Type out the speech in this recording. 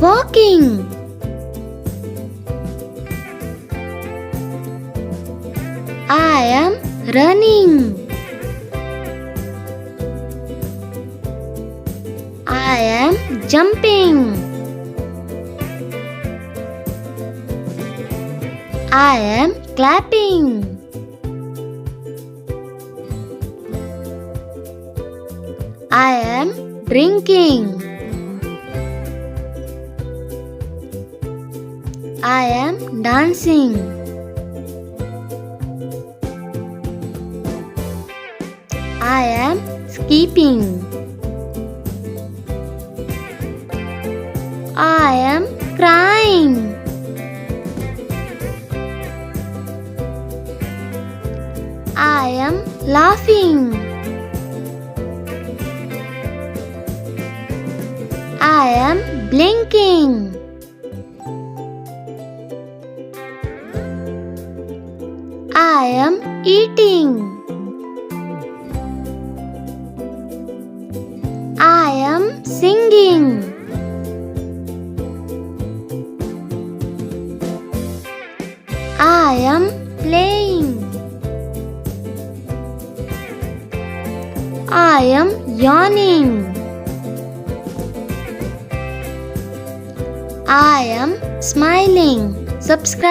walking. I am running. I am jumping. I am clapping. I am drinking. I am dancing. I am skipping. I am crying. I am laughing. I am blinking. I am eating. I am singing. I am playing. I am yawning. I am smiling. Subscribe.